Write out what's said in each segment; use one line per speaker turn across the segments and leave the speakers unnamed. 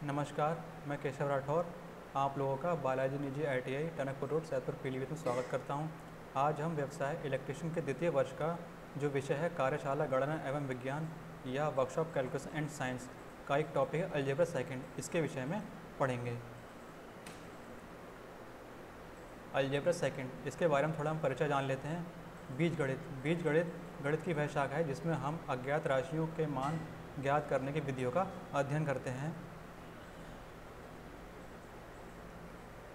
नमस्कार, मैं केशव राठौर आप लोगों का बालाजी निजी ITI टनकपुर रोड सैदपुर पीलीभीत में स्वागत करता हूं। आज हम व्यवसाय इलेक्ट्रिशियन के द्वितीय वर्ष का जो विषय है कार्यशाला गणना एवं विज्ञान या वर्कशॉप कैलकुलस एंड साइंस का एक टॉपिक है अलजेब्रा सेकंड, इसके विषय में पढ़ेंगे। अलजेब्रा सेकंड, इसके बारे में थोड़ा हम परिचय जान लेते हैं। बीजगणित गणित की वह शाखा है जिसमें हम अज्ञात राशियों के मान ज्ञात करने की विधियों का अध्ययन करते हैं।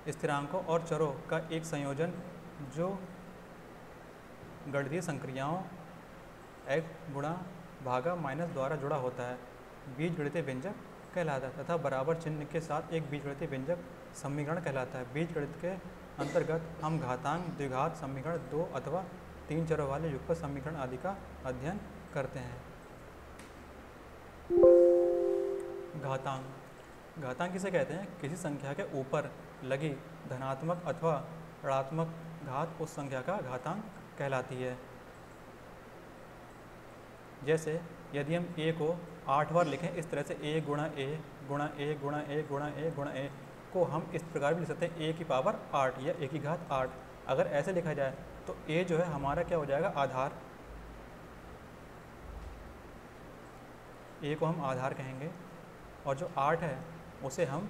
स्थिरांकों और चरों का एक संयोजन जो गणितीय संक्रियाओं x गुणा भागा माइनस द्वारा जुड़ा होता है बीजगणितीय व्यंजक कहलाता है तथा बराबर चिन्ह के साथ एक बीजगणितीय व्यंजक समीकरण कहलाता है। बीजगणित के अंतर्गत हम घातांक, द्विघात समीकरण, 2 अथवा 3 चरों वाले युगपत समीकरण आदि का अध्ययन करते हैं। घातांक किसे कहते हैं? किसी संख्या के ऊपर लगी धनात्मक अथवा ऋणात्मक घात उस संख्या का घातांक कहलाती है। जैसे यदि हम a को 8 बार लिखें इस तरह से a गुणा a गुणा a गुणा a गुणा a गुणा a को हम इस प्रकार भी लिख सकते हैं a की पावर 8 या a की घात 8। अगर ऐसे लिखा जाए तो a जो है हमारा क्या हो जाएगा? आधार। a को हम आधार कहेंगे और जो 8 है उसे हम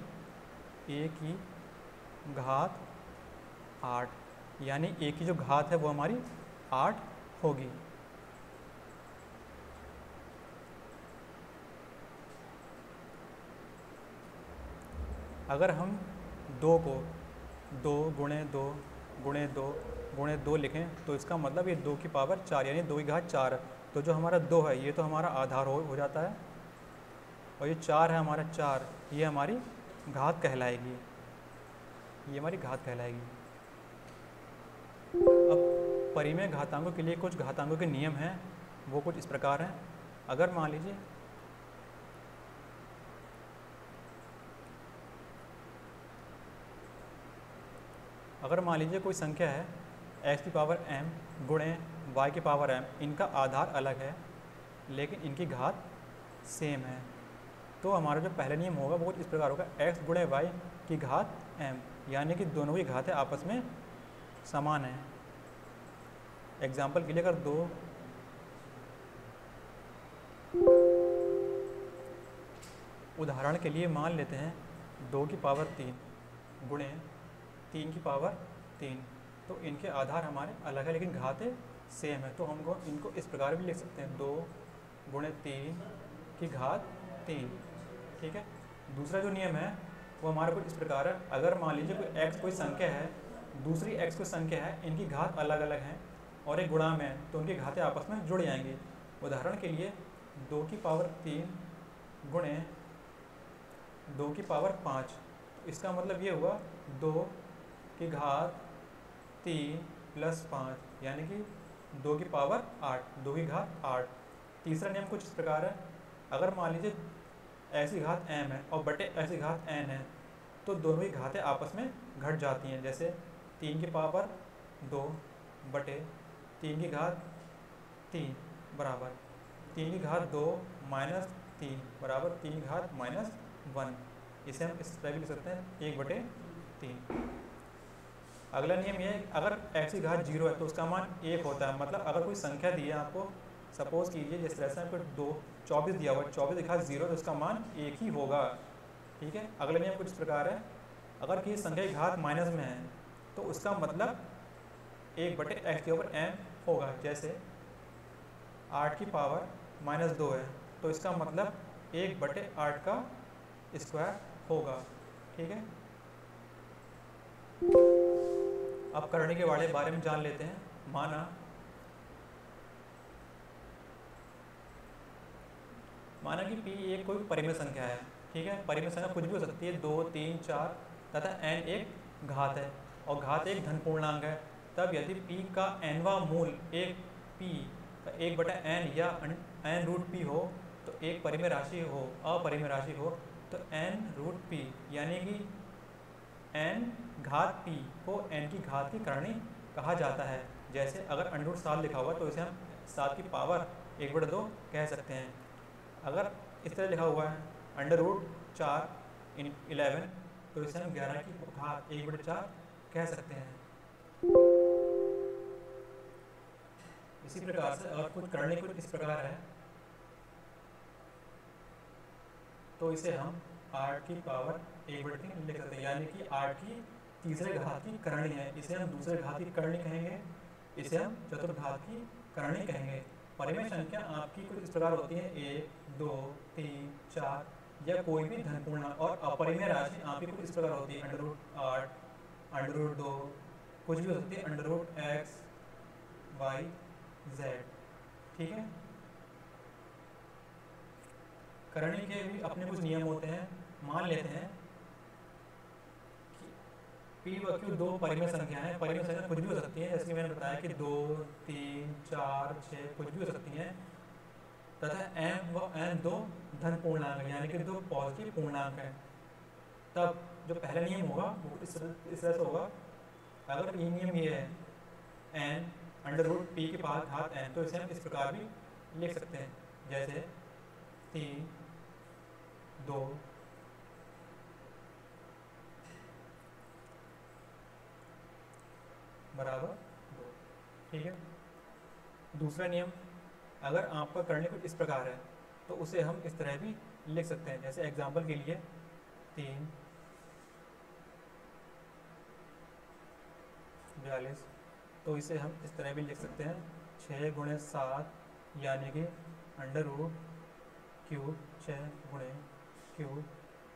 a की घात 8, यानी a की जो घात है वो हमारी 8 होगी। अगर हम 2 को 2 गुणे 2 गुणे 2 गुणे 2 लिखें तो इसका मतलब ये 2 की पावर 4 यानी 2 की घात 4। तो जो हमारा 2 है ये तो हमारा आधार हो जाता है और ये 4 है हमारा 4, ये हमारी घात कहलाएगी, ये हमारी घात कहलाएगी। अब परिमेय घातांकों के लिए कुछ घातांकों के नियम हैं, वो कुछ इस प्रकार हैं। अगर मान लीजिए कोई संख्या है x की पावर m गुणे y की पावर m, इनका आधार अलग है लेकिन इनकी घात सेम है, तो हमारा जो पहला नियम होगा वो इस प्रकार होगा x गुणे y की घात m, यानी कि दोनों की घातें आपस में समान हैं। एग्जाम्पल के लिए अगर 2 उदाहरण के लिए मान लेते हैं 2 की पावर 3 गुणे 3 की पावर 3, तो इनके आधार हमारे अलग है लेकिन घातें सेम है, तो हमको इनको इस प्रकार भी लिख सकते हैं 2 गुणे 3 की घात 3। ठीक है। दूसरा जो नियम है वो हमारा कुछ इस प्रकार है। अगर मान लीजिए कोई संख्या है, दूसरी x कोई संख्या है, इनकी घात अलग अलग हैं और एक गुणा में है तो उनकी घातें आपस में जुड़ जाएंगी। उदाहरण के लिए 2 की पावर 3 गुणे 2 की पावर 5, तो इसका मतलब ये हुआ 2 की घात 3 प्लस 5 यानी कि 2 की पावर 8, 2 की घात 8। तीसरा नियम कुछ इस प्रकार है। अगर मान लीजिए ऐसी घात m है और बटे ऐसी घात n है तो दोनों ही घातें आपस में घट जाती हैं। जैसे 3 की पावर 2 बटे 3 की घात 3 बराबर 3 की घात 2 माइनस 3 बराबर 3 की घात माइनस 1। इसे हम इस तरह भी लिख सकते हैं 1 बटे 3। अगला नियम ये है अगर x की घात 0 है तो उसका मान 1 होता है। मतलब अगर कोई संख्या दी है आपको, सपोज कीजिए जिस तरह से आपको 24 दिया हुआ है, 24 की घात 0 तो उसका मान 1 ही होगा। ठीक है। अगला नियम कुछ इस प्रकार है। अगर किसी संख्या की घात माइनस में है तो उसका मतलब 1 बटे x के ऊपर m होगा। जैसे 8 की पावर माइनस 2 है तो इसका मतलब 1 बटे 8 का स्क्वायर होगा। ठीक है। अब करने के बारे में जान लेते हैं। माना कि p एक कोई परिमेय संख्या है। ठीक है। परिमेय संख्या कुछ भी हो सकती है, 2, 3, 4 तथा n एक घात है और घात एक धन पूर्णांक है। तब यदि p का nवां मूल एक p का 1 बटा n या n रूट p हो तो एक परिमेय राशि हो, अपरिमेय राशि हो तो n रूट p यानी कि n घात p को n की घात की करणी कहा जाता है। जैसे अगर अंडर रूट 7 लिखा हुआ तो इसे हम 7 की पावर 1/2 कह सकते हैं। अगर इस तरह लिखा हुआ है अंडर रूट 4 इन 11, तो इसे हम 11 की घात 1/4 कह सकते हैं। इसी प्रकार से अगर कुछ करने कुछ इस प्रकार है तो इसे हम 8 की पावर 1/3 लिख सकते हैं, यानी कि 8 की तीसरे घात की करणी है, इसे हम दूसरे घात की करणी कहेंगे, इसे हम चतुर्थ घात की करणी कहेंगे। परिमेय संख्या आपकी कुछ इस प्रकार होती है 1, 2, 3, 4 या कोई भी धन पूर्णांक, और अपरिमेय राशि आपकी कुछ इस प्रकार होती है √8, √2, कुछ भी हो सकती है √x, y, z। ठीक है। करणी के भी अपने कुछ नियम होते हैं। मान लेते हैं कि पी व क्यू दो परिमेय संख्या है, परिमेय संख्या कुछ भी हो सकती है, जैसे कि मैंने बताया कि 2, 3, 4, 6 कुछ भी हो सकती हैं, तथा m व n दो धन पूर्णांक है, यानी कि दो पॉजिटिव पूर्णांक है। तब जो पहला नियम होगा वो इस तरह से होगा, अगर ये नियम ये है n √p की घात n, तो इसे हम इस प्रकार भी लिख सकते हैं, जैसे 3, 2 बराबर 2। ठीक है। दूसरा नियम, अगर आपका करने कुछ इस प्रकार है तो उसे हम इस तरह भी लिख सकते हैं, जैसे एग्जाम्पल के लिए 3, 42, तो इसे हम इस तरह भी लिख सकते हैं 6 × 7, यानी कि √3, 6 ×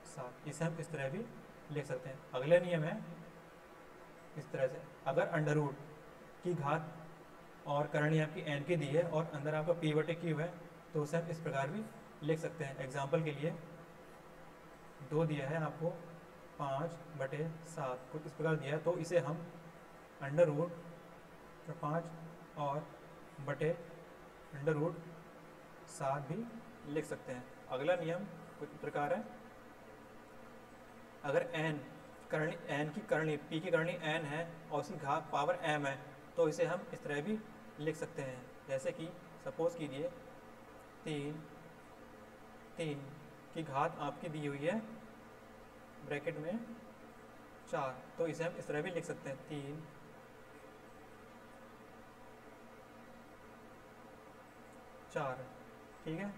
7, इसे हम इस तरह भी लिख सकते हैं। अगला नियम है इस तरह से, अगर अंडर की घात और करणी आपकी n की दी है और अंदर आपका p/q है, तो उसे हम इस प्रकार भी लिख सकते हैं। एग्जाम्पल के लिए 2 दिया है आपको 5/7 कुछ इस प्रकार दिया है, तो इसे हम √5 और बटे √7 भी लिख सकते हैं। अगला नियम कुछ प्रकार है, अगर n की करणी p की करणी n है और उसकी घात पावर m है, तो इसे हम इस तरह भी लिख सकते हैं, जैसे कि सपोज कीजिए 3 की घात आपकी दी हुई है ब्रैकेट में 4, तो इसे हम इस तरह भी लिख सकते हैं 3, 4। ठीक है।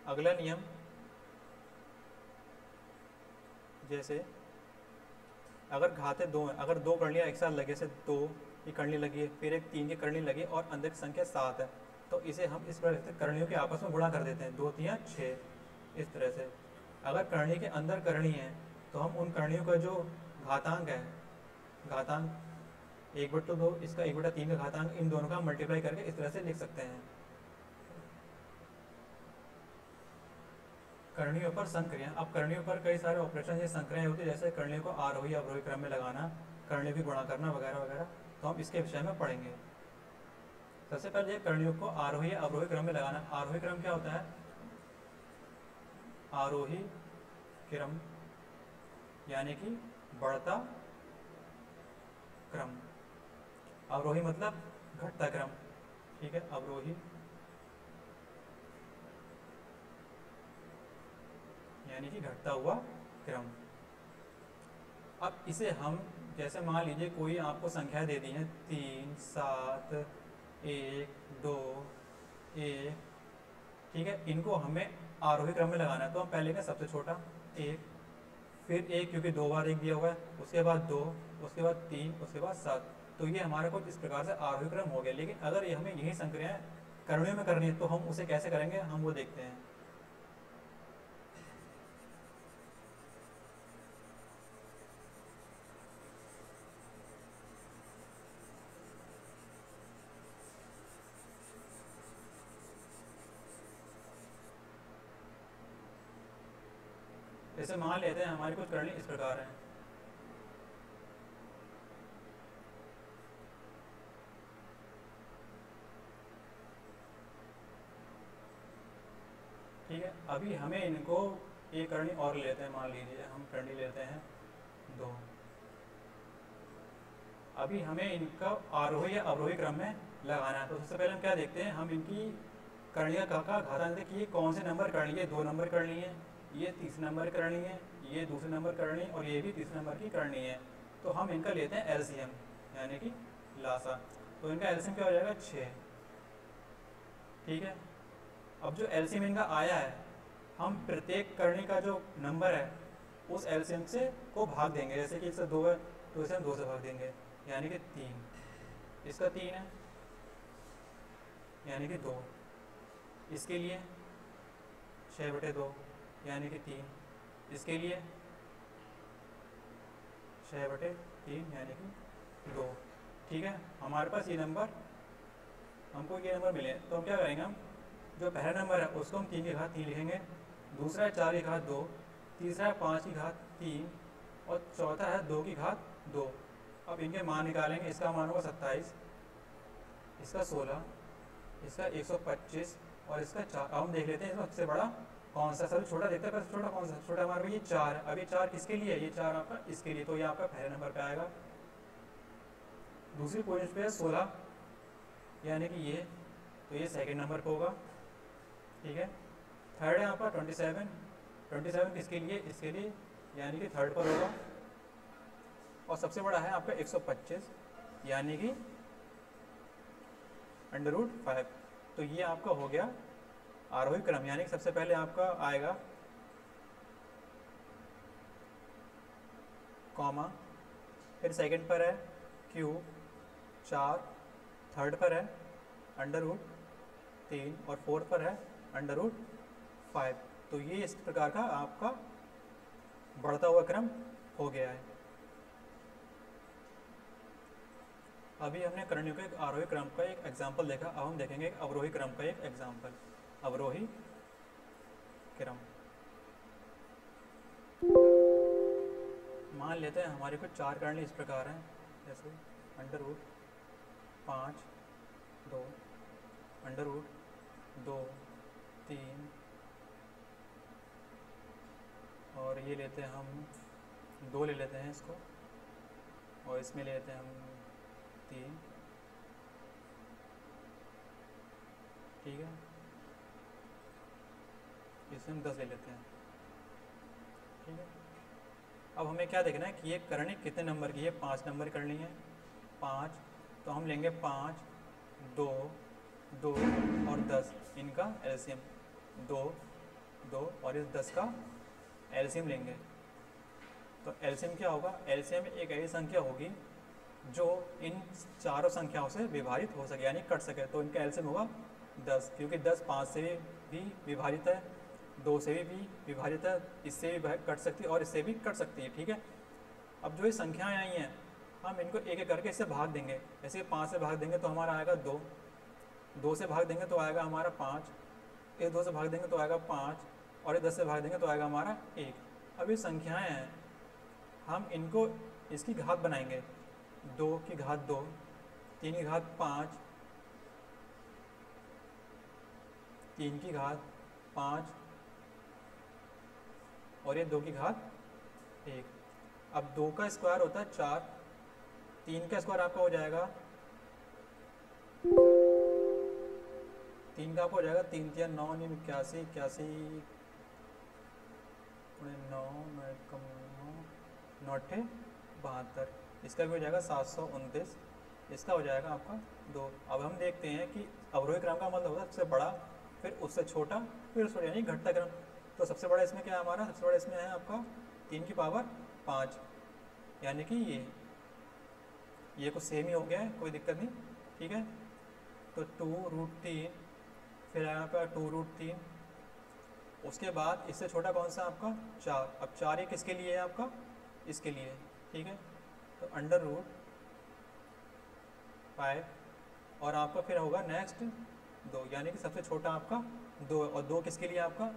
अगला नियम, जैसे अगर घातें 2 हैं, अगर 2 करनियाँ एक साथ लगे, से 2 की करनी लगी है, फिर एक 3 की करनी लगी और अंदर की संख्या 7 है, तो इसे हम इस प्रकार से करणियों के आपस में गुणा कर देते हैं, 2, 3, 6 इस तरह से। अगर करणी के अंदर करणी है तो हम उन करणियों का जो घातांक है, घातांक 1/2 इसका 1/3 का घातांक, इन दोनों का मल्टीप्लाई करके इस तरह से लिख सकते हैं। करणियों पर संक्रिया, अब करणियों पर कई सारे ऑपरेशन या संक्रियाएं होती है, जैसे करणियों को आरोही अवरोही क्रम में लगाना, करणियों की गुणा करना वगैरह वगैरह, तो हम इसके विषय में पढ़ेंगे। सबसे पहले करणियों को आरोही अवरोही क्रम में लगाना। आरोही क्रम क्या होता है? आरोही क्रम यानी कि बढ़ता क्रम, अवरोही मतलब घटता क्रम। ठीक है, अवरोही यानी कि घटता हुआ क्रम। अब इसे हम, जैसे मान लीजिए कोई आपको संख्या दे दी है 3, 7, 1, 2, 1, ठीक है, इनको हमें आरोही क्रम में लगाना है, तो हम पहले का सबसे छोटा 1, फिर 1 क्योंकि 2 बार 1 दिया हुआ है, उसके बाद 2, उसके बाद 3, उसके बाद 7, तो ये हमारा कुछ इस प्रकार से आरोही क्रम हो गया। लेकिन अगर ये हमें यही संक्रियाएं करणियों में करनी है तो हम उसे कैसे करेंगे, हम वो देखते हैं। जैसे मान लेते हैं हमारी कुछ करनी इस प्रकार है, ठीक है। अभी हमें इनको एक करनी और लेते हैं, मान लीजिए हम करनी लेते हैं 2। अभी हमें इनका आरोही या अवरोही क्रम में लगाना है, तो सबसे पहले हम क्या देखते हैं, हम इनकी करणियाँ का घातांक देखिए, कौन से नंबर करनी है, 2 नंबर करनी है ये तीसरे नंबर की करनी है, ये दूसरे नंबर करनी और ये भी तीसरे नंबर की करनी है। तो हम इनका लेते हैं एलसीएम यानी कि लासा। तो इनका एलसीएम क्या हो जाएगा 6। ठीक है, अब जो एलसीएम इनका आया है हम प्रत्येक करनी का जो नंबर है उस एलसीएम से को भाग देंगे। जैसे कि इससे 2 है तो इसे हम 2 से भाग देंगे यानी कि 3। इसका 3 है यानी कि 2। इसके लिए 6/2 यानी कि 3। इसके लिए 6/3 यानी कि 2। ठीक है, हमारे पास ये नंबर, हमको ये नंबर मिले तो हम क्या करेंगे, हम जो पहला नंबर है उसको हम 3 की घात 3 लिखेंगे, दूसरा है 4 की घात 2, तीसरा है 5 की घात 3 और चौथा है 2 की घात 2। अब इनके मान निकालेंगे। इसका मान होगा 27, इसका 16, इसका 125 और इसका 4। अब हम देख लेते हैं इसमें सबसे बड़ा कौन सा, सबसे छोटा देखते हैं। पर छोटा कौन सा, छोटा हमारे पास ये 4 है। अब ये 4 किसके लिए है, ये 4 आपका इसके लिए, तो ये आपका पहले नंबर पे आएगा। दूसरी पोजीशन पे है 16 यानी कि ये, तो ये सेकंड नंबर पे होगा। ठीक है, थर्ड है आपका 27 किसके लिए, इसके लिए यानी कि थर्ड पर होगा। और सबसे बड़ा है आपका 125 यानी कि √5। तो ये आपका हो गया आरोही क्रम, यानी कि सबसे पहले आपका आएगा कॉमा, फिर सेकंड पर है क्यूब 4, थर्ड पर है √3 और फोर्थ पर है √5। तो ये इस प्रकार का आपका बढ़ता हुआ क्रम हो गया है। अभी हमने करणियों के एक आरोही क्रम का एक एग्जाम्पल देखा। अब हम देखेंगे एक अवरोही क्रम का एक एग्जाम्पल। अवरोही क्रम, मान लेते हैं हमारे कुछ 4 करनी इस प्रकार हैं, जैसे √5 2 √2 3 और ये लेते हैं हम 2 ले लेते हैं इसको, और इसमें ले लेते हैं हम 3। ठीक है, इसमें हम 10 ले लेते हैं। ठीक है, अब हमें क्या देखना है कि ये करनी कितने नंबर की है, 5 नंबर करनी है 5। तो हम लेंगे 5, 2, 2 और 10, इनका एलसीएम 2, 2 और इस 10 का एलसीएम लेंगे। तो एलसीएम क्या होगा, एलसीएम एक ऐसी संख्या होगी जो इन चारों संख्याओं से विभाजित हो सके यानी कट सके। तो इनका एलसीएम होगा 10, क्योंकि 10 5 से भी विभाजित है, 2 से भी विभाजित है, इससे भी कट सकती है और इससे भी कट सकती है। ठीक है, अब जो ये संख्याएं आई हैं हम इनको एक एक करके इससे भाग देंगे। जैसे 5 से भाग देंगे तो हमारा आएगा 2, 2 से भाग देंगे तो आएगा हमारा 5, ये 2 से भाग देंगे तो आएगा 5 और ये 10 से भाग देंगे तो आएगा हमारा 1। अब ये संख्याएँ हैं हम इनको इसकी घात बनाएंगे, 2 की घात 2, 3 की घात 5, 3 की घात 5 और ये 2 की घात 1। अब 2 का स्क्वायर होता है 4, 3 का स्क्वायर आपका हो जाएगा 3 का आपका हो जाएगा 3 3 9 9 81 81 9 9 72, इसका भी हो जाएगा 729, इसका हो जाएगा आपका 2। अब हम देखते हैं कि अवरोही क्रम का मतलब होता है सबसे बड़ा, फिर उससे छोटा, फिर उससे यानी घटता क्रम। तो सबसे बड़ा इसमें क्या है हमारा, सबसे बड़ा इसमें है आपका 3 की पावर 5 यानी कि ये कुछ सेम ही हो गया है, कोई दिक्कत नहीं। ठीक है, तो 2√3, फिर आया आपका 2√3, उसके बाद इससे छोटा कौन सा आपका 4। अब 4 ये किसके लिए है आपका, इसके लिए। ठीक है, तो √5 और आपका फिर होगा नेक्स्ट 2 यानी कि सबसे छोटा आपका 2 और 2 किसके लिए आपका,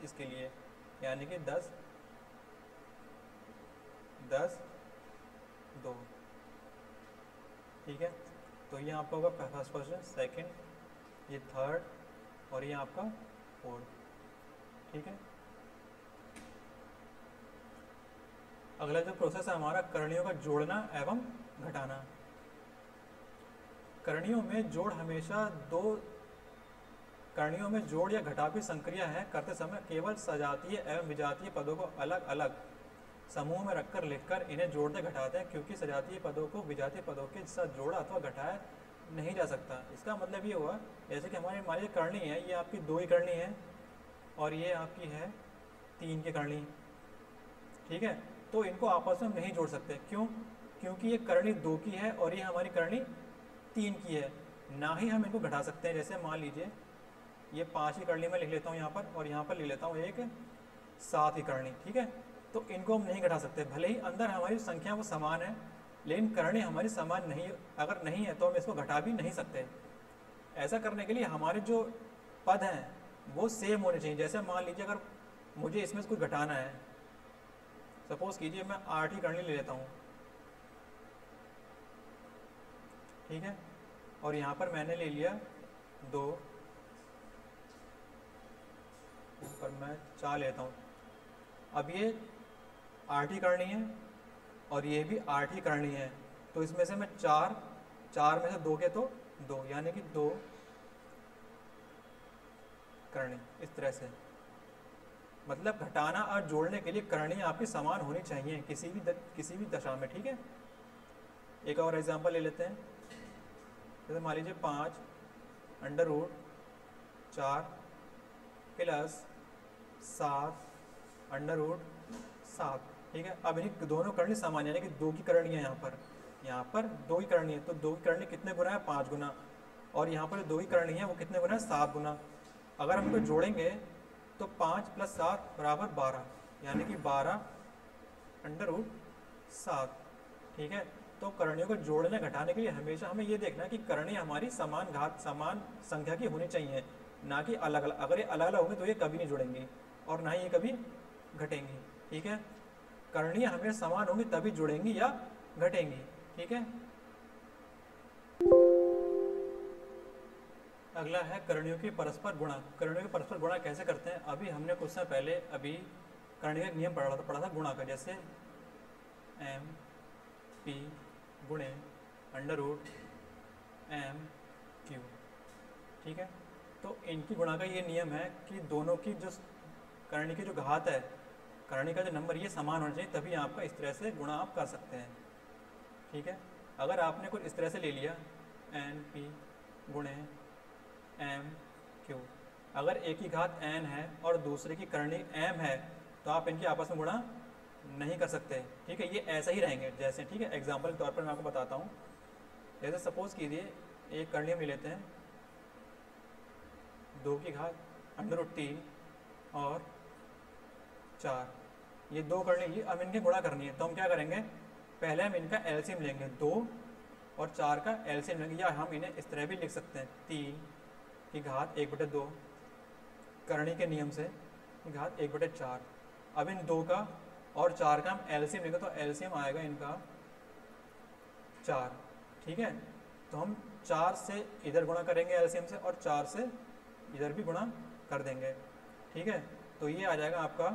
इसके लिए, यानी कि 10 10 2। ठीक है, तो ये आपका होगा फर्स्ट क्वेश्चन, सेकंड, ये थर्ड और ये आपका फोर्थ। ठीक है, अगला जो प्रोसेस है हमारा करणियों का जोड़ना एवं घटाना। करणियों में जोड़ हमेशा 2 करणियों में जोड़ या घटाव की संक्रिया है करते समय केवल सजातीय एवं विजातीय पदों को अलग अलग समूह में रखकर लिखकर इन्हें जोड़ते घटाते हैं, क्योंकि सजातीय पदों को विजातीय पदों के साथ जोड़ा अथवा घटाया नहीं जा सकता। इसका मतलब ये हुआ, जैसे कि हमारी मान लीजिए करनी है, ये आपकी 2 की करनी है और ये आपकी है 3 की करनी, ठीक है। तो इनको आपस में हम नहीं जोड़ सकते, क्यों? क्योंकि ये करनी 2 की है और ये हमारी करनी 3 की है। ना ही हम इनको घटा सकते हैं। जैसे मान लीजिए ये 5 की करनी मैं लिख लेता हूँ यहाँ पर, और यहाँ पर लिख लेता हूँ एक 7 की करनी, ठीक है। तो इनको हम नहीं घटा सकते, भले ही अंदर हमारी संख्या वो समान है, लेकिन करनी हमारी समान नहीं, अगर नहीं है तो हम इसको घटा भी नहीं सकते। ऐसा करने के लिए हमारे जो पद हैं वो सेम होने चाहिए। जैसे मान लीजिए अगर मुझे इसमें से कुछ घटाना है, सपोज कीजिए मैं 8 की करनी ले लेता हूँ, ठीक है, और यहाँ पर मैंने ले लिया 2, पर मैं 4 लेता हूँ। अब ये 8 ही करनी है और ये भी 8 ही करनी है, तो इसमें से मैं 4 में से 2 के तो 2, यानी कि 2 करनी। इस तरह से मतलब घटाना और जोड़ने के लिए करनी आपकी समान होनी चाहिए किसी भी दशा में, ठीक है। एक और एग्जांपल ले लेते हैं। जैसे मान लीजिए 5 √ 4 प्लस 7 √ 7, ठीक है। अब इन्हीं दोनों करनी समान, यानी कि 2 की करनी है, यहाँ पर 2 की करनी है, तो 2 की करनी कितने गुना है? 5 गुना। और यहाँ पर 2 की करनी है वो कितने गुना है? 7 गुना। अगर हम इनको जोड़ेंगे तो 5 + 7 = 12, यानी कि 12 √ 7, ठीक है। तो करणियों को जोड़ने घटाने के लिए हमेशा हमें ये देखना है कि करणी हमारी समान संख्या की होनी चाहिए, ना कि अलग अलग। अगर ये अलग अलग होंगी तो ये कभी नहीं जुड़ेंगी और ना ही ये कभी घटेंगी, ठीक है। करणी हमें समान होंगी तभी जुड़ेंगी या घटेंगी, ठीक है। अगला है करणियों की परस्पर गुणा। करणियों की परस्पर गुणा कैसे करते हैं? अभी हमने कुछ समय पहले करणी का नियम पढ़ा था गुणा का। जैसे MP गुणे √MQ, ठीक है। तो इनकी गुणा का ये नियम है कि दोनों की जो करणी की जो घात है, करणी का जो नंबर, ये समान होना चाहिए, तभी आपका इस तरह से गुणा आप कर सकते हैं, ठीक है। अगर आपने कुछ इस तरह से ले लिया NP गुणे MQ, अगर एक की घात n है और दूसरे की करणी m है तो आप इनकी आपस में गुणा नहीं कर सकते, ठीक है। ये ऐसा ही रहेंगे जैसे, ठीक है। एग्जाम्पल के तौर पर मैं आपको बताता हूँ। जैसे सपोज कीजिए एक करणी हम ले लेते हैं 2 की घात √3 और 4, ये 2 करनी ली। अब इनकी गुणा करनी है तो हम क्या करेंगे? पहले हम इनका एलसीएम लेंगे, 2 और 4 का एलसीएम लेंगे, या हम इन्हें इस तरह भी लिख सकते हैं 3 की घात 1/2 करणी के नियम से की घात 1/4। अब इन 2 का और 4 का हम एलसीएम लेंगे तो एलसीएम आएगा इनका 4, ठीक है। तो हम 4 से इधर गुणा करेंगे एलसीएम से और 4 से इधर भी गुणा कर देंगे, ठीक है। तो ये आ जाएगा आपका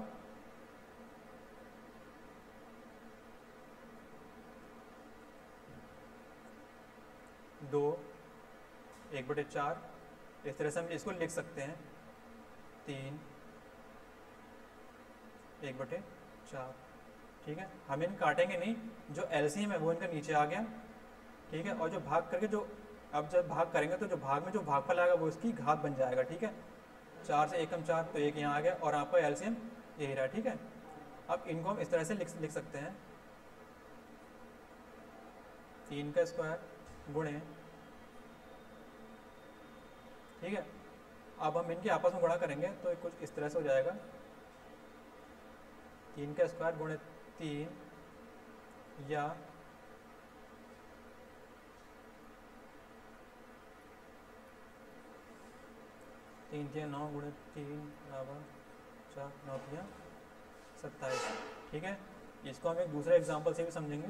2 1/4। इस तरह से हम इसको लिख सकते हैं 3 1/4, ठीक है। हम इन काटेंगे नहीं, जो एलसीएम है वो इनका नीचे आ गया, ठीक है। और जो भाग करके जो अब जब भाग करेंगे तो जो भाग में जो भागफल आएगा वो इसकी घात बन जाएगा, ठीक है। 4 से 1 कम 4 तो 1 यहाँ आ गया और आपका एलसीएम यही रहा, ठीक है। अब इनको हम इस तरह से लिख सकते हैं 3 का स्क्वायर गुणे, ठीक है। अब हम इनके आपस में गुणा करेंगे तो कुछ इस तरह से हो जाएगा 3 का स्क्वायर गुणे 3 या 3 × 9 गुणे 3 = 4 9 × 27, ठीक है। इसको हम एक दूसरे एग्जांपल से भी समझेंगे।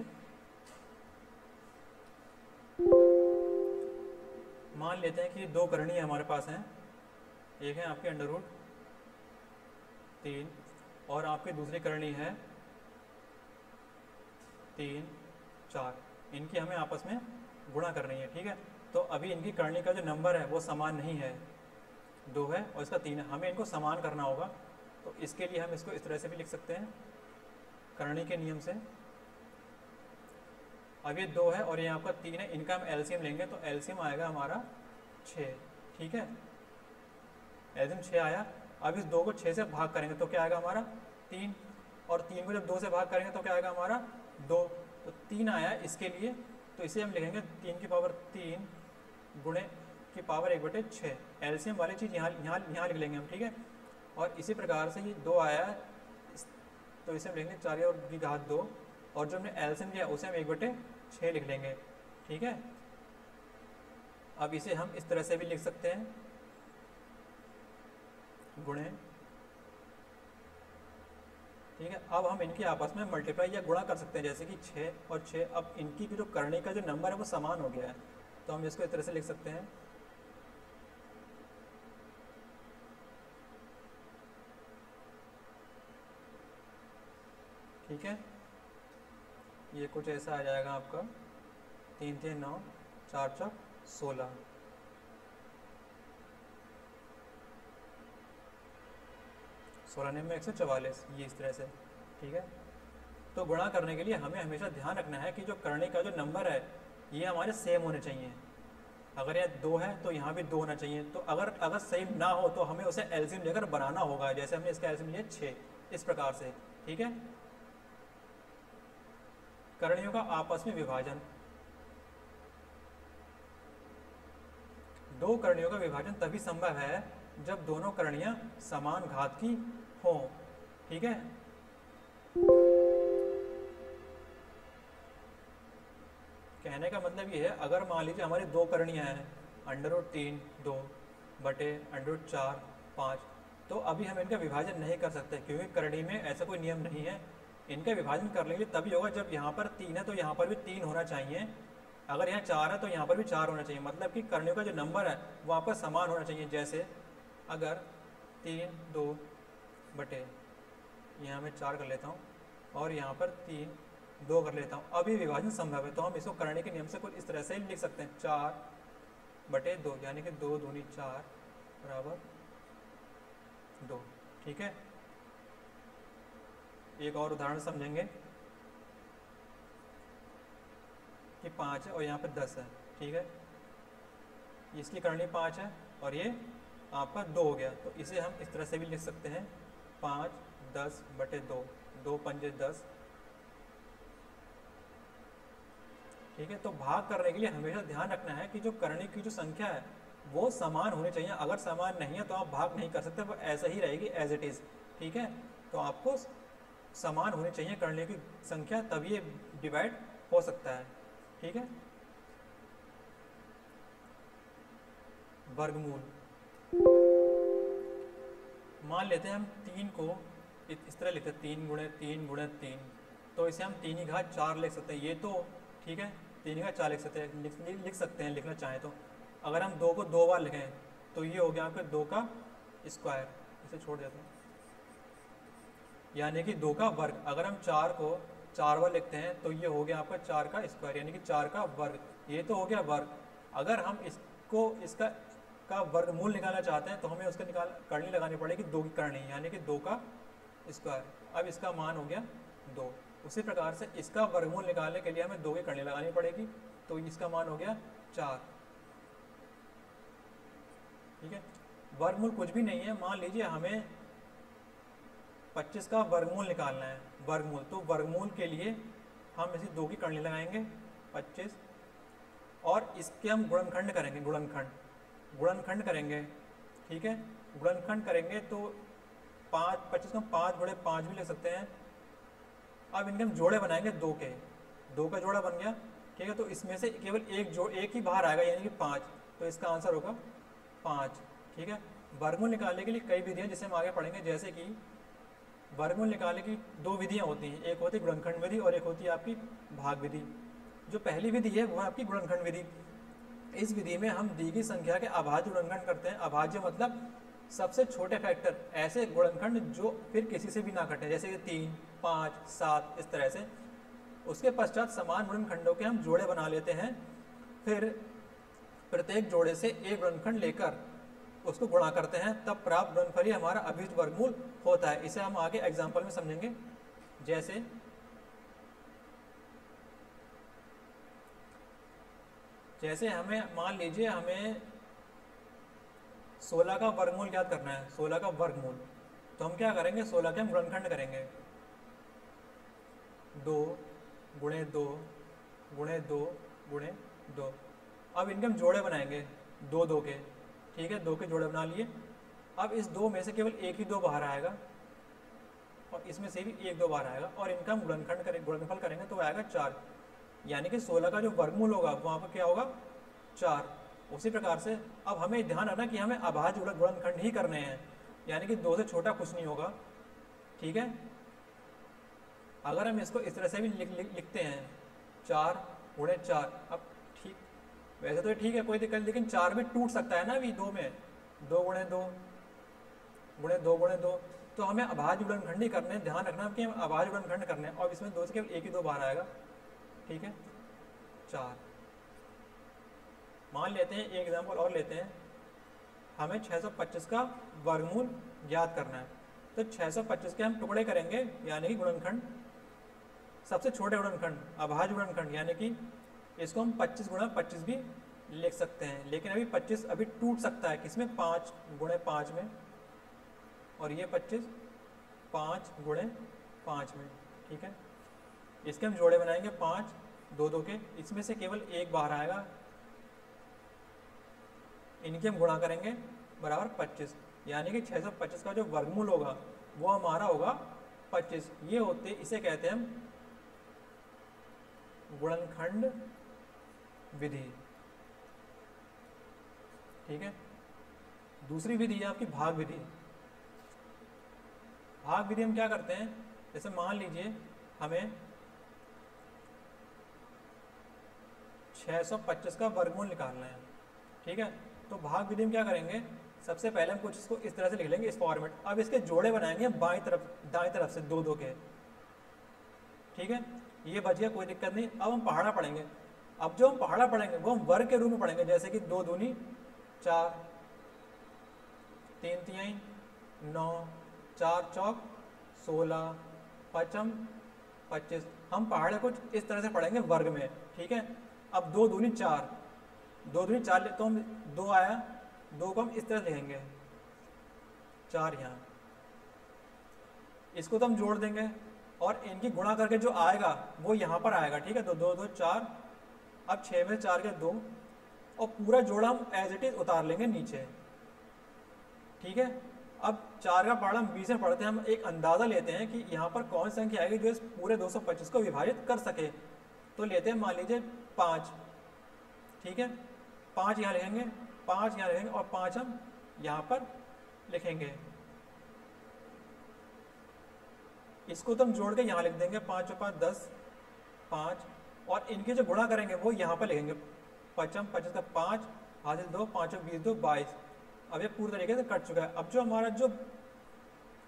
मान लेते हैं कि 2 करणी हमारे पास हैं, एक है आपकी √3 और आपकी दूसरी करणी है 3 4। इनकी हमें आपस में गुणा करनी है, ठीक है। तो अभी इनकी करणी का जो नंबर है वो समान नहीं है, 2 है और इसका 3 है, हमें इनको समान करना होगा। तो इसके लिए हम इसको इस तरह से भी लिख सकते हैं करणी के नियम से। अब ये 2 है और ये आपका 3 है, इनका हम एलसीएम लेंगे तो एलसीएम आएगा हमारा 6। ठीक है, एलसीएम 6 आया। अब इस 2 को 6 से भाग करेंगे तो क्या आएगा हमारा 3, और 3 को जब 2 से भाग करेंगे तो क्या आएगा हमारा 2, तो 3 आया इसके लिए। तो इसे हम लिखेंगे 3 की पावर 3 गुणे की पावर 1/6। एलसीएम वाली चीज़ यहाँ लिख लेंगे हम। ठीक है, और इसी प्रकार से ये 2 आया तो इसे हम लिखेंगे 4 और की घात 2, और जो हमने एलसीएम लिया उसे हम 1/6 लिख लेंगे। ठीक है, अब इसे हम इस तरह से भी लिख सकते हैं गुणे। ठीक है, अब हम इनके आपस में मल्टीप्लाई या गुणा कर सकते हैं, जैसे कि 6 और 6। अब इनकी जो करने का जो नंबर है वो समान हो गया है, तो हम इसको इस तरह से लिख सकते हैं ठीक है, ये कुछ ऐसा आ जाएगा आपका 3 3 9 4 4 16। में 144, ये इस तरह से। ठीक है, तो गुणा करने के लिए हमें हमेशा ध्यान रखना है कि जो करने का जो नंबर है ये हमारे सेम होने चाहिए। अगर यह 2 है तो यहाँ भी 2 होना चाहिए। तो अगर सेम ना हो तो हमें उसे एलसीएम लेकर बनाना होगा, जैसे हमने इसका एलसीएम लिया 6, इस प्रकार से। ठीक है, करणियों का आपस में विभाजन। 2 करणियों का विभाजन तभी संभव है जब दोनों करणियां समान घात की हों। ठीक है, कहने का मतलब ये है, अगर मान लीजिए हमारी 2 करणियां हैं √3 2 बटे √4 5, तो अभी हम इनका विभाजन नहीं कर सकते क्योंकि करणी में ऐसा कोई नियम नहीं है। इनका विभाजन कर लेंगे तभी होगा जब यहाँ पर 3 है तो यहाँ पर भी 3 होना चाहिए, अगर यहाँ 4 है तो यहाँ पर भी 4 होना चाहिए। मतलब कि करणियों का जो नंबर है वो आपका समान होना चाहिए। जैसे अगर 3 2 बटे, यहाँ मैं 4 कर लेता हूँ और यहाँ पर 3 2 कर लेता हूँ, अभी विभाजन संभव है। तो हम इसको करने के नियम से कुछ इस तरह से लिख सकते हैं 4 बटे 2, यानी कि 2 दूनी 4 बराबर 2। ठीक है, एक और उदाहरण समझेंगे कि 5 है और यहाँ पर 10 है। ठीक है, इसकी करनी 5 है और ये आपका 2 हो गया, तो इसे हम इस तरह से भी लिख सकते हैं 5 10 बटे 2, 2 पंजे 10। ठीक है, तो भाग करने के लिए हमेशा ध्यान रखना है कि जो करने की जो संख्या है वो समान होनी चाहिए। अगर समान नहीं है तो आप भाग नहीं कर सकते, वो ऐसा ही रहेगी एज इट इज़। ठीक है, तो आपको समान होनी चाहिए करने की संख्या, तभी ये डिवाइड हो सकता है। ठीक है, वर्गमूल। मान लेते हैं हम 3 को इस तरह लिखते हैं 3 गुणे 3 गुणे 3, तो इसे हम 3 की घात 4 लिख सकते हैं। ये तो ठीक है, 3 की घात 4 लिख सकते हैं, लिख सकते हैं लिखना चाहें तो। अगर हम 2 को 2 बार लिखें तो ये हो गया आपके 2 का स्क्वायर, इसे छोड़ देते हैं, यानी कि 2 का वर्ग। अगर हम 4 को 4 बार लिखते हैं तो ये हो गया आपका 4 का स्क्वायर, यानी कि 4 का वर्ग। ये तो हो गया वर्ग। अगर हम इसका वर्गमूल निकालना चाहते हैं तो हमें उसका करनी लगानी पड़ेगी 2 की करनी, यानी कि 2 का स्क्वायर। अब इसका मान हो गया 2। उसी प्रकार से इसका वर्गमूल निकालने के लिए हमें 2 की करनी लगानी पड़ेगी, तो इसका मान हो गया 4। ठीक है, वर्गमूल कुछ भी नहीं है। मान लीजिए हमें 25 का वर्गमूल निकालना है, वर्गमूल। तो वर्गमूल के लिए हम इसे 2 की करनी लगाएंगे 25, और इसके हम गुणनखंड करेंगे, गुणनखंड करेंगे। ठीक है, गुणनखंड करेंगे तो 25 को 5 गुणे 5 भी लिख सकते हैं। अब इनके हम जोड़े बनाएंगे 2 के, 2 का जोड़ा बन गया। ठीक है, तो इसमें से केवल एक ही बाहर आएगा, यानी कि 5, तो इसका आंसर होगा 5। ठीक है, वर्गमूल निकालने के लिए कई विधियां जिसे हम आगे पढ़ेंगे, जैसे कि वर्गमूल निकालने की 2 विधियां होती हैं, एक होती है गुणनखंड विधि और एक होती है आपकी भाग विधि। जो पहली विधि है वो है आपकी गुणनखंड विधि। इस विधि में हम दी गई संख्या के अभाज्य गुणनखंड करते हैं। अभाज्य मतलब सबसे छोटे फैक्टर, ऐसे गुणनखंड जो फिर किसी से भी ना कटें, जैसे कि 3 5 7 इस तरह से। उसके पश्चात समान गुणनखंडों के हम जोड़े बना लेते हैं। फिर प्रत्येक जोड़े से एक गुणनखंड लेकर उसको गुणा करते हैं तब प्राप्त गुणनफल ही हमारा अभिष्ट वर्गमूल होता है। इसे हम आगे एग्जाम्पल में समझेंगे। जैसे हमें मान लीजिए हमें 16 का वर्गमूल ज्ञात करना है, 16 का वर्गमूल, तो हम क्या करेंगे, 16 के हम गुणनखंड करेंगे, 2 गुणे 2 गुणे 2 गुणे 2। अब इनके हम जोड़े बनाएंगे, 2 2 के, ठीक है, 2 के जोड़े बना लिए। अब इस 2 में से केवल एक ही 2 बाहर आएगा और इसमें से भी एक 2 बाहर आएगा और इनका हम गुणनफल करेंगे तो आएगा 4। यानी कि 16 का जो वर्गमूल होगा वहाँ पर क्या होगा, 4। उसी प्रकार से अब हमें ध्यान रखना कि हमें अभाज्य गुणनखंड ही करने हैं, यानी कि 2 से छोटा कुछ नहीं होगा, ठीक है। अगर हम इसको इस तरह से भी लिखते हैं 4 गुणे 4, अब ठीक, वैसे तो ठीक है कोई दिक्कत नहीं, लेकिन 4 भी टूट सकता है ना अभी 2 में, 2 गुणे 2 गुणे 2 गुणे 2, तो हमें अभाज्य गुणनखंड ही करने हैं। ध्यान रखना कि हम अभाज्य गुणनखंड करने हैं और इसमें 2 से केवल एक ही 2 बाहर आएगा, ठीक है, 4। मान लेते हैं एक एग्जाम्पल और लेते हैं, हमें 625 का वर्गमूल ज्ञात करना है। तो 625 के हम टुकड़े करेंगे, यानी कि गुणनखंड, सबसे छोटे गुणनखंड अभाज्य गुणनखंड, यानी कि इसको हम 25 गुणा 25 भी लिख सकते हैं। लेकिन अभी 25 अभी टूट सकता है किसमें, 5 गुणे 5 में, और ये 25 5 गुणे 5 में, ठीक है। इसके हम जोड़े बनाएंगे 5 2 2 के, इसमें से केवल एक बाहर आएगा, इनके हम गुणा करेंगे बराबर 25, यानी कि 625 का जो वर्गमूल होगा वो हमारा होगा 25। ये होते, इसे कहते हैं हम गुणनखंड विधि, ठीक है। दूसरी विधि है आपकी भाग विधि। भाग विधि हम क्या करते हैं, जैसे मान लीजिए हमें 625 का वर्गमूल निकालना है, ठीक है। तो भाग विधि में क्या करेंगे, सबसे पहले हम कुछ इसको इस तरह से लिख लेंगे, इस फॉर्मेट। अब इसके जोड़े बनाएंगे बाईं तरफ दाईं तरफ से 2 2 के, ठीक है। ये बच गया, कोई दिक्कत नहीं। अब हम पहाड़ा पढ़ेंगे। अब जो हम पहाड़ा पढ़ेंगे वो हम वर्ग के रूप में पढ़ेंगे, जैसे कि 2 दूनी 4, 3 तिहाई 9, 4 चौक 16, 5 25। हम पहाड़े कुछ इस तरह से पढ़ेंगे वर्ग में, ठीक है। अब 2 दूनी 4, 2 दूनी 4 तो हम 2 आया, 2 को हम इस तरह लिखेंगे, 4 यहाँ, इसको तो हम जोड़ देंगे और इनकी गुणा करके जो आएगा वो यहाँ पर आएगा, ठीक है। तो 2 2 4, अब 6 में 4 के 2, और पूरा जोड़ा हम एज इट इज उतार लेंगे नीचे, ठीक है। अब 4 का पहाड़ा हम 20 में पढ़ते हैं, हम एक अंदाज़ा लेते हैं कि यहाँ पर कौन सी संख्या आएगी जो इस पूरे 225 को विभाजित कर सके। तो लेते हैं मान लीजिए 5, ठीक है, 5 यहाँ लिखेंगे, 5 यहाँ लिखेंगे और 5 हम यहाँ पर लिखेंगे। इसको तो हम जोड़ के यहाँ लिख देंगे, 5 और 5 10, 5, और इनके जो गुणा करेंगे वो यहाँ पर लिखेंगे, 5 25 का 5 हासिल 2, 5 और 20 2 22। अब ये पूरी तरीके से कट चुका है। अब जो हमारा जो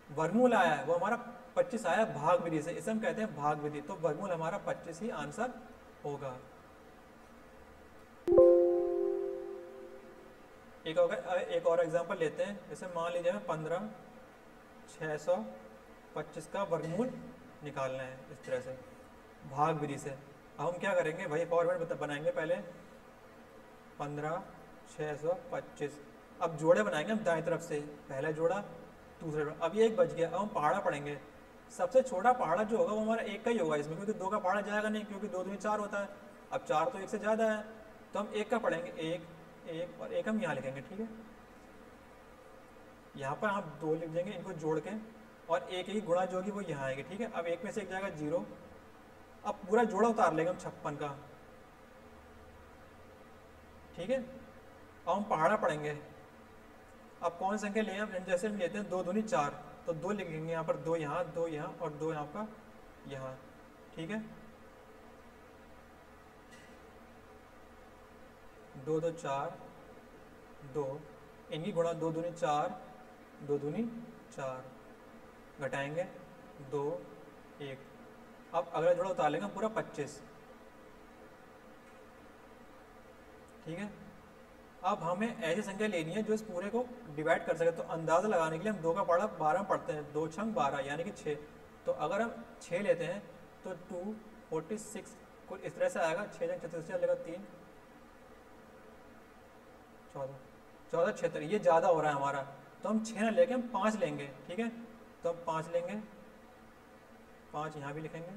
वर्गमूल आया है वो हमारा 25 आया भाग विधि से, इसे हम कहते हैं भाग विधि। तो वर्गमूल हमारा 25 ही आंसर होगा। एक और एग्जांपल लेते हैं, जैसे मान लीजिए हमें 15 625 का वर्गमूल निकालना है इस तरह से भाग विधि से। अब हम क्या करेंगे, वही फॉर्मेट बनाएंगे पहले, 15 625। अब जोड़े बनाएंगे हम दाएं तरफ से, पहला जोड़ा दूसरा जोड़ा। अब ये एक बच गया। अब हम पहाड़ा पढ़ेंगे। सबसे छोटा पहाड़ा जो होगा वो हमारा 1 का ही होगा इसमें, क्योंकि 2 का पहाड़ा जाएगा नहीं, क्योंकि 2 दूनी 4 होता है। अब 4 तो 1 से ज़्यादा है, तो हम 1 का पढ़ेंगे, 1 1 और 1 हम यहाँ लिखेंगे, ठीक है। यहाँ पर आप 2 लिख देंगे इनको जोड़ के, और 1 ही गुणा जो होगी वो यहाँ आएगी, ठीक है। अब 1 में से 1 जाएगा 0। अब पूरा जोड़ा उतार लेंगे हम 56 का, ठीक है। अब हम पहाड़ा पढ़ेंगे। अब कौन संख्या लें हम, जैसे हम लेते हैं 2 दूनी 4, तो 2 लिखेंगे यहाँ पर, 2 यहाँ 2 यहाँ और 2 यहाँ का यहाँ, ठीक है। 2 2 4 2, इनकी गुणा 2 दूनी 4 2 दूनी 4, घटाएंगे 2 1। अब अगला जोड़ा उतार लेंगे पूरा 25, ठीक है। अब हमें ऐसी संख्या लेनी है जो इस पूरे को डिवाइड कर सके। तो अंदाज़ा लगाने के लिए हम 2 का पढ़ा 12 में पढ़ते हैं, 2 छंग 12 यानी कि 6। तो अगर हम 6 लेते हैं तो 246 कुछ इस तरह से आएगा। 6 छंग 36 चलेगा 3 14 14 76, ये ज़्यादा हो रहा है हमारा। तो हम 6 ना लेके हम 5 लेंगे, ठीक है। तो हम 5 लेंगे, 5 यहाँ भी लिखेंगे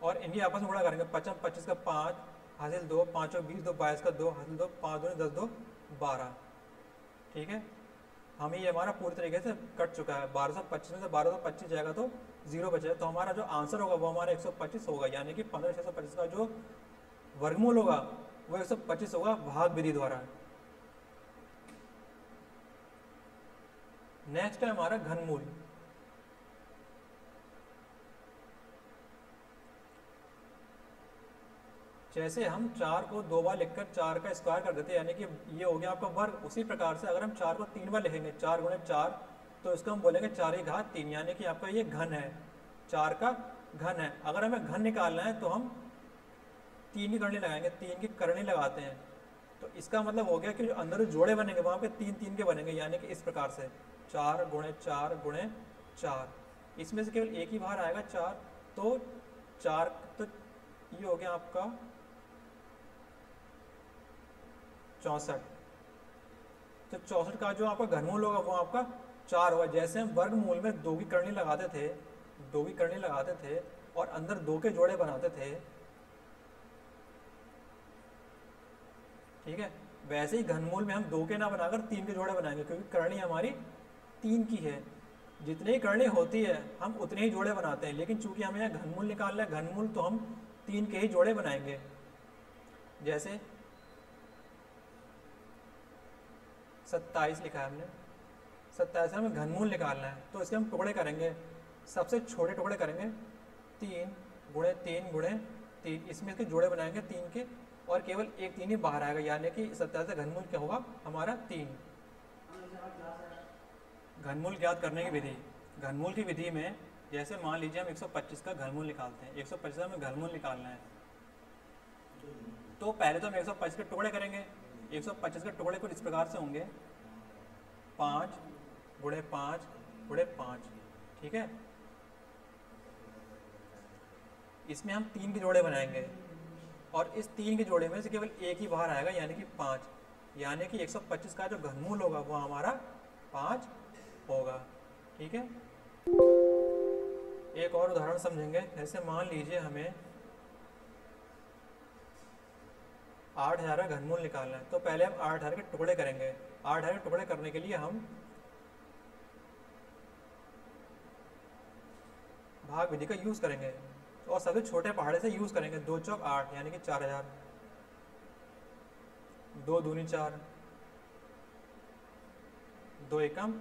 और इनकी आपस में गुणा करेंगे। 5 25 का 5 हासिल 2, 5 20 2 22 का 2 हासिल 2, 5 2 10 2 12, ठीक है। हमें ये हमारा पूरी तरीके से कट चुका है। 1225 में से 1225 जाएगा तो 0 बचेगा। तो हमारा जो आंसर होगा वो हमारा 125 होगा, यानी कि 15625 का जो वर्गमूल होगा वो 125 होगा भाग विधि द्वारा। नेक्स्ट है हमारा घनमूल। जैसे हम 4 को 2 बार लिखकर 4 का स्क्वायर कर देते हैं, यानी कि ये हो गया आपका वर्ग। उसी प्रकार से अगर हम 4 को 3 बार लिखेंगे, 4 गुणे 4, तो इसको हम बोलेंगे 4 की घात 3, यानी कि आपका ये घन है, 4 का घन है। अगर हमें घन निकालना है तो हम 3 की करनी लगाएंगे, 3 की करनी लगाते हैं। तो इसका मतलब हो गया कि जो अंदर जो जोड़े बनेंगे वहाँ पे 3 3 के बनेंगे, यानी कि इस प्रकार से 4 गुणे 4 गुणे 4। इसमें से केवल एक ही बाहर आएगा 4, तो 4 तो ये हो गया आपका 64। तो 64 का जो आपका घनमूल होगा वो आपका 4 होगा। जैसे हम वर्गमूल में 2 की करनी लगाते थे, 2 की करनी लगाते थे और अंदर 2 के जोड़े बनाते थे, ठीक है, वैसे ही घनमूल में हम 2 के ना बनाकर 3 के जोड़े बनाएंगे, क्योंकि करनी हमारी 3 की है। जितनी ही करनी होती है हम उतने ही जोड़े बनाते हैं, लेकिन चूंकि हमें यहाँ घनमूल निकालना है, घनमूल तो हम 3 के ही जोड़े बनाएंगे। जैसे 27 लिखा है हमने, 27 हमें घनमूल निकालना है, तो इसके हम टुकड़े करेंगे। सबसे छोटे टुकड़े करेंगे 3 गुणे 3 गुणे 3, इसमें इसके जोड़े बनाएंगे 3 के, और केवल एक 3 ही बाहर आएगा, यानी कि 27 का घनमूल क्या होगा हमारा 3। घनमूल ज्ञात करने की विधि। घनमूल की विधि में जैसे मान लीजिए हम 125 का घनमूल निकालते हैं, 125 का हमें घनमूल निकालना है, तो पहले तो हम 125 के टुकड़े करेंगे। 125 के टुकड़े कुछ इस प्रकार से होंगे, 5 गुणे 5 गुणे 5, ठीक है। इसमें हम 3 के जोड़े बनाएंगे और इस 3 के जोड़े में से केवल एक ही बाहर आएगा, यानी कि 5, यानी कि 125 का जो घनमूल होगा वो हमारा 5 होगा, ठीक है। एक और उदाहरण समझेंगे। जैसे मान लीजिए हमें 8000 का घनमूल निकालना है, तो पहले हम 8000 के टुकड़े करेंगे। 8000 के टुकड़े करने के लिए हम भाग विधि का यूज करेंगे और सबसे छोटे पहाड़े से यूज करेंगे। 2 चौक 8 यानी कि 4000, 2 दूनी 4, 2 एकम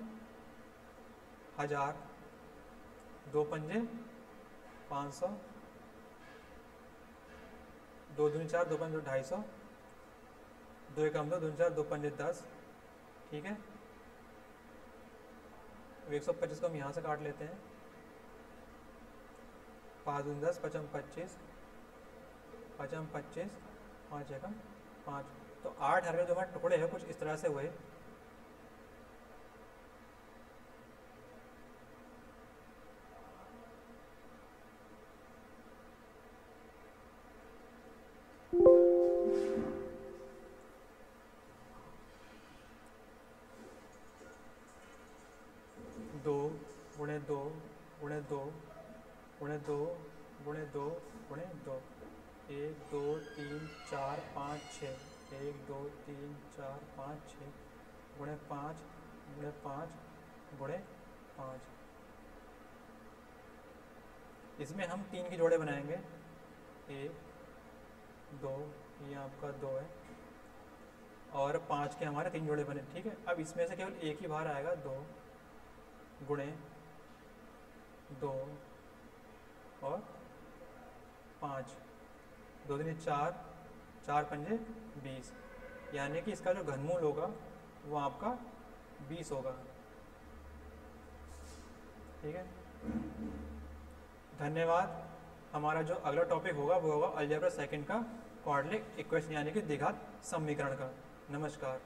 1000, 2 पंजे 500, 2 दूनी 4, 2 पंजे 250, 2 एकम 2 दूनी 4, 2 पंजे 10, ठीक है। 125 को हम यहाँ से काट लेते हैं, 5 दूनी 10, 5 25, 5 25, 5 एकम 5। तो 8000 के जो हमारे टुकड़े हैं कुछ इस तरह से हुए। दो गुणे 2 गुणे 2 गुणे 2 गुणे 2 गुणे 2, 1 2 3 4 5 6, 1 2 3 4 5 6 गुणे 5 गुणे 5 गुणे 5। इसमें हम 3 के जोड़े बनाएंगे, 1 2, ये आपका 2 है और 5 के हमारे 3 जोड़े बने, ठीक है। अब इसमें से केवल एक ही बाहर आएगा, 2 गुणे 2 और 5, 2 दूनी 4, 4 पंजे 20, यानी कि इसका जो घनमूल होगा वो आपका 20 होगा, ठीक है। धन्यवाद। हमारा जो अगला टॉपिक होगा वो होगा अलजेब्रा सेकंड का क्वाड्रेटिक इक्वेशन यानी कि द्विघात समीकरण का। नमस्कार।